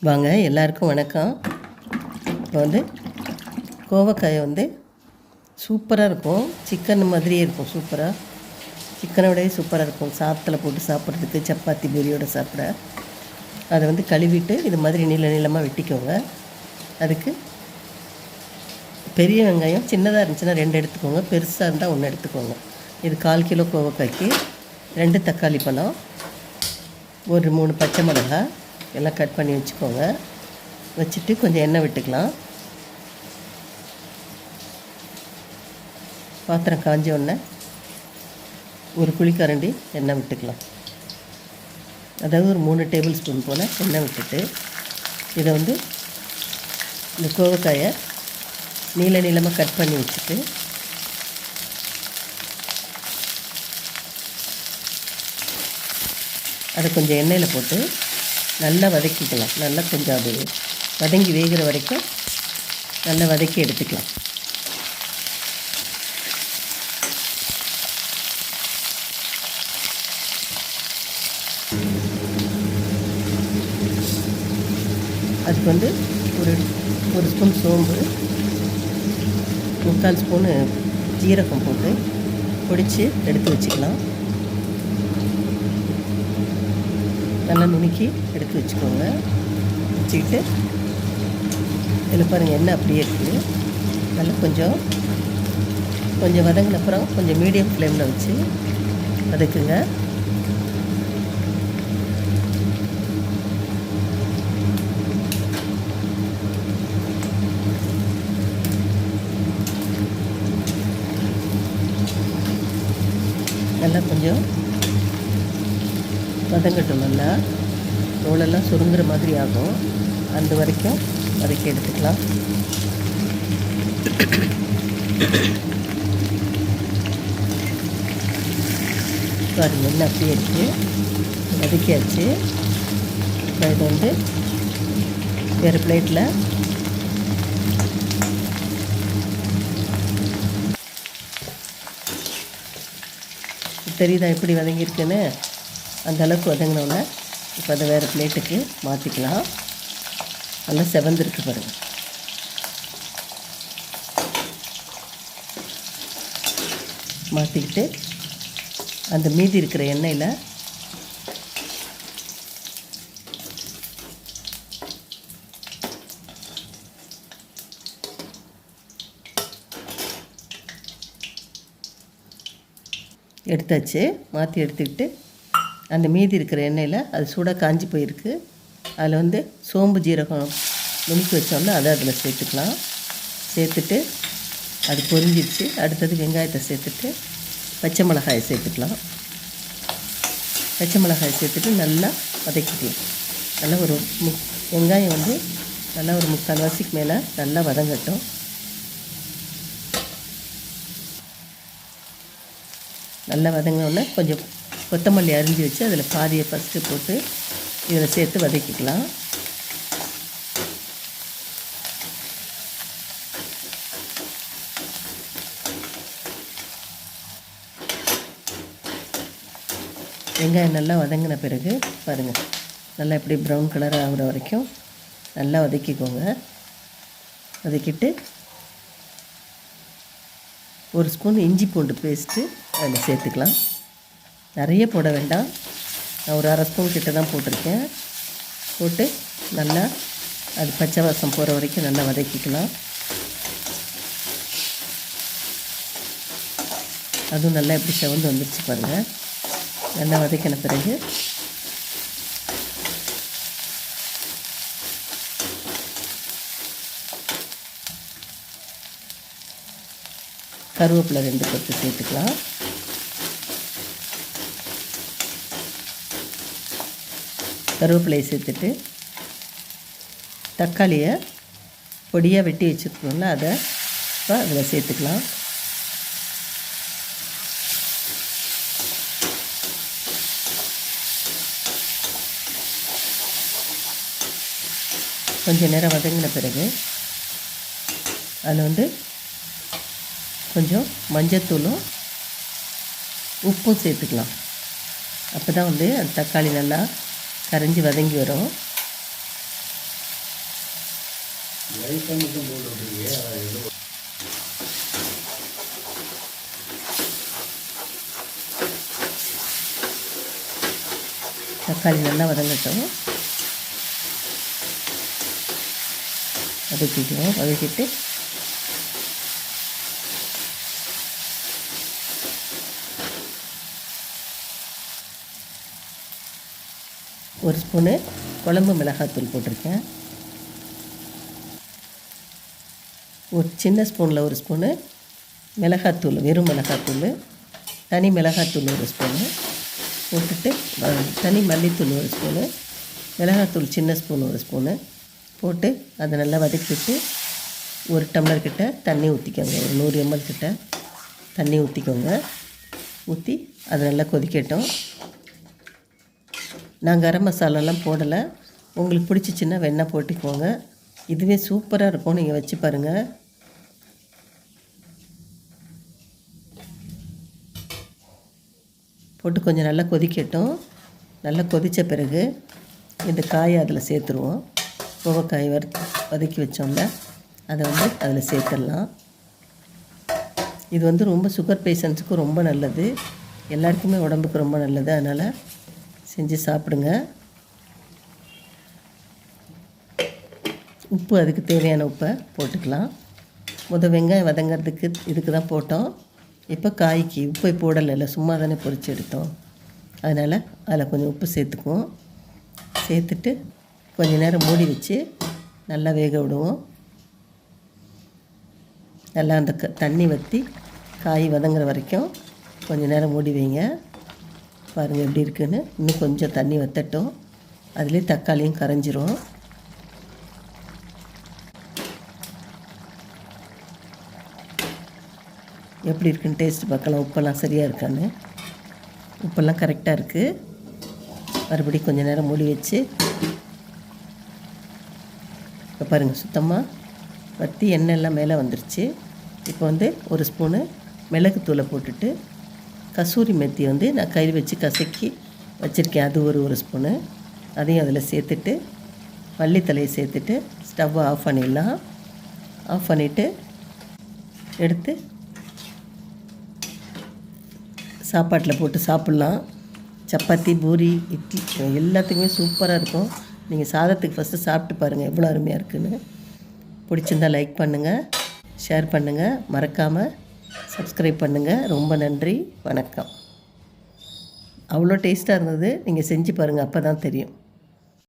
வாங்க, எல்லாருக்கும் வணக்கம். இப்போ கோவக்காயை சூப்பராக இருக்கும். சிக்கன் மாதிரியே இருக்கும். சூப்பராக சிக்கனை விடவே சூப்பராக இருக்கும். சாதத்தில் போட்டு சாப்பிட்றதுக்கு, சப்பாத்தி பூரியோடு சாப்பிட. அதை கழுவிட்டு இது மாதிரி நீளமாக வெட்டிக்கோங்க. அதுக்கு பெரிய வெங்காயம் சின்னதாக இருந்துச்சுன்னா 2 எடுத்துக்கோங்க, பெருசாக இருந்தால் 1 எடுத்துக்கோங்க. இது 1/4 கிலோ கோவக்காய்க்கு 2 தக்காளி பழம், ஒரு 3 பச்சை மிளகாய் எல்லாம் கட் பண்ணி வச்சுக்கோங்க. வச்சுட்டு கொஞ்சம் எண்ணெய் விட்டுக்கலாம். பாத்திரம் காஞ்ச உடனே ஒரு குழிக்கரண்டி எண்ணெய் விட்டுக்கலாம். அதாவது ஒரு 3 டேபிள் ஸ்பூன் போல் எண்ணெய் விட்டுட்டு இதை இந்த கோவக்காயை நீளமாக கட் பண்ணி வச்சுட்டு அதை கொஞ்சம் எண்ணெயில் போட்டு நல்லா வதக்கிக்கலாம். நல்லா கொஞ்சம் அது வதங்கி வேகிற வரைக்கும் நல்லா வதக்கி எடுத்துக்கலாம். அதுக்கு ஒரு ஸ்பூன் சோம்பு, 3/4 ஸ்பூனு ஜீரகம் போட்டு பொடித்து எடுத்து வச்சுக்கலாம். நல்லா நுணுக்கி எடுத்து வச்சுக்கோங்க. வச்சுக்கிட்டு இதில் பாருங்கள், எண்ணெய் அப்படியே இருக்குது. நல்லா கொஞ்சம் வதங்கின அப்புறம் கொஞ்சம் மீடியம் ஃப்ளேமில் வச்சு வதக்குங்க. நல்லா கொஞ்சம் வதங்கட்டும். நல்லா தோலெல்லாம் சுருங்குற மாதிரி ஆகும். அந்த வரைக்கும் வதக்கி எடுத்துக்கலாம். பாருங்கள், எண்ணெய் அப்படியே இருக்குது, வதக்கியாச்சு. இது வேறு பிளேட்டில் தெரியுதா எப்படி வதங்கியிருக்குன்னு? அந்த அளவுக்கு வதங்கினோன்னே இப்போ அதை வேறு பிளேட்டுக்கு மாற்றிக்கலாம். நல்லா செவந்திருக்கு பாருங்கள். மாற்றிக்கிட்டு அந்த மீதி இருக்கிற எண்ணெயில் எடுத்தாச்சு. மாற்றி எடுத்துக்கிட்டு அந்த மீதி இருக்கிற எண்ணெயில் அது சூடாக காஞ்சி போயிருக்கு. அதில் சோம்பு ஜீரகம் நுணுக்கி வச்சோன்னா அதை அதில் சேர்த்துக்கலாம். சேர்த்துட்டு அது பொரிஞ்சிடுச்சு. அடுத்தது வெங்காயத்தை சேர்த்துட்டு பச்சை மிளகாயை சேர்த்துக்கலாம். பச்சை மிளகாயை சேர்த்துட்டு நல்லா வதக்கிக்கலாம். நல்லா ஒரு வெங்காயம் நல்லா ஒரு 3/4 வாசிக்கு மேலே நல்லா வதங்கட்டும். நல்லா வதங்கினோடனே கொஞ்சம் கொத்தமல்லி அரிஞ்சு வச்சு அதில் பாதியை ஃபஸ்ட்டு போட்டு இதில் சேர்த்து வதக்கிக்கலாம். வெங்காயம் நல்லா வதங்கின பிறகு பாருங்கள், நல்லா இப்படி ப்ரௌன் கலர் ஆகிற வரைக்கும் நல்லா வதக்கிக்கோங்க. வதக்கிட்டு ஒரு ஸ்பூன் இஞ்சி பூண்டு பேஸ்ட்டு அதில் சேர்த்துக்கலாம். நிறைய போட வேண்டாம், நான் ஒரு 1/2 ஸ்பூன் கிட்ட தான் போட்டிருக்கேன். போட்டு நல்லா அது பச்சை வாசம் போகிற வரைக்கும் நல்லா வதக்கிக்கலாம். அதுவும் நல்லா எப்படி செவந்து வந்துடுச்சு பாருங்கள். நல்லா வதக்கின பிறகு கருவேப்பிலை 2 கொத்து சேர்த்துக்கலாம். கருவேப்பிலையை சேர்த்துட்டு தக்காளியை பொடியாக வெட்டி வச்சுருக்கோம்ல அதை இப்போ அதில் சேர்த்துக்கலாம். கொஞ்சம் நேரம் வதங்கின பிறகு அதில் கொஞ்சம் மஞ்சத்தூளும் உப்பும் சேர்த்துக்கலாம். அப்போ தான் அந்த தக்காளி நல்லா கரைஞ்சி வதங்கி வரும். தக்காளி நல்லா வதங்கட்டும். வதக்கிக்குவோம். வதக்கிட்டு ஒரு ஸ்பூனு குழம்பு மிளகாத்தூள் போட்டிருக்கேன். ஒரு சின்ன ஸ்பூனில் ஒரு ஸ்பூனு மிளகாத்தூள், வெறும் மிளகாத்தூள், தனி மிளகாத்தூள் ஒரு ஸ்பூனு போட்டுட்டு, தனி மல்லித்தூள் ஒரு ஸ்பூனு, மிளகாத்தூள் சின்ன ஸ்பூன் ஒரு ஸ்பூனு போட்டு அதை நல்லா வதக்கிட்டு ஒரு டம்ளர் கிட்ட தண்ணி ஊற்றிக்கோங்க. ஒரு 100 ml கிட்ட தண்ணி ஊற்றிக்கோங்க. ஊற்றி அதை நல்லா கொதிக்கட்டும். நான் கரம் மசாலாலாம் போடலை. உங்களுக்கு பிடிச்சிச்சின்னா வெண்ணெய் போட்டுக்கோங்க. இதுவே சூப்பராக இருக்கும். நீங்கள் வச்சு பாருங்கள். போட்டு கொஞ்சம் நல்லா கொதிக்கட்டும். நல்லா கொதித்த பிறகு இந்த காயை அதில் சேர்த்துருவோம். கோவக்காய் வதக்கி வச்சோம்ல, அதை அதில் சேர்த்துடலாம். இது ரொம்ப சுகர் பேஷண்ட்ஸுக்கு ரொம்ப நல்லது. எல்லாருக்குமே உடம்புக்கு ரொம்ப நல்லது. அதனால் செஞ்சு சாப்பிடுங்க. உப்பு அதுக்கு தேவையான உப்பை போட்டுக்கலாம். வெங்காயம் வதங்கிறதுக்கு இதுக்கு தான் போட்டோம். இப்போ காய்க்கு உப்பை போடலை, சும்மா தானே பொரித்து எடுத்தோம். அதனால் அதில் கொஞ்சம் உப்பு சேர்த்துக்குவோம். சேர்த்துட்டு கொஞ்சம் நேரம் மூடி வச்சு நல்லா வேக விடுவோம். நல்லா அந்த தண்ணி வற்றி காய் வதங்குற வரைக்கும் கொஞ்சம் நேரம் மூடி வைங்க. பாருங்கள் எப்படி இருக்குன்னு. இன்னும் கொஞ்சம் தண்ணி வற்றட்டும். அதுலேயே தக்காளியும் கரைஞ்சிரும். எப்படி இருக்குன்னு டேஸ்ட் பார்க்கலாம். உப்பெல்லாம் சரியாக இருக்கான்னு. உப்பெல்லாம் கரெக்டாக இருக்குது. மறுபடியும் கொஞ்சம் நேரம் மூடி வச்சு இப்போ பாருங்கள், சுத்தமாக வற்றி எண்ணெய் எல்லாம் மேலே வந்துருச்சு. இப்போ ஒரு ஸ்பூனு மிளகுத்தூளை போட்டுட்டு, கசூரி மெத்தி நான் கை வச்சு கசக்கி வச்சுருக்கேன். அது ஒரு ஸ்பூனு அதையும் அதில் சேர்த்துட்டு, மல்லித்தலையை சேர்த்துட்டு ஸ்டவ்வை ஆஃப் பண்ணிடலாம். ஆஃப் பண்ணிவிட்டு எடுத்து சாப்பாட்டில் போட்டு சாப்பிட்லாம். சப்பாத்தி, பூரி, இட்லி எல்லாத்துக்குமே சூப்பராக இருக்கும். நீங்கள் சாதத்துக்கு ஃபஸ்ட்டு சாப்பிட்டு பாருங்கள் எவ்வளோ அருமையாக இருக்குதுன்னு. பிடிச்சிருந்தால் லைக் பண்ணுங்கள், ஷேர் பண்ணுங்கள், மறக்காமல் சப்ஸ்கிரைப் பண்ணுங்கள். ரொம்ப நன்றி, வணக்கம். அவ்வளோ டேஸ்ட்டாக இருந்தது. நீங்கள் செஞ்சு பாருங்கள், அப்போ தான் தெரியும்.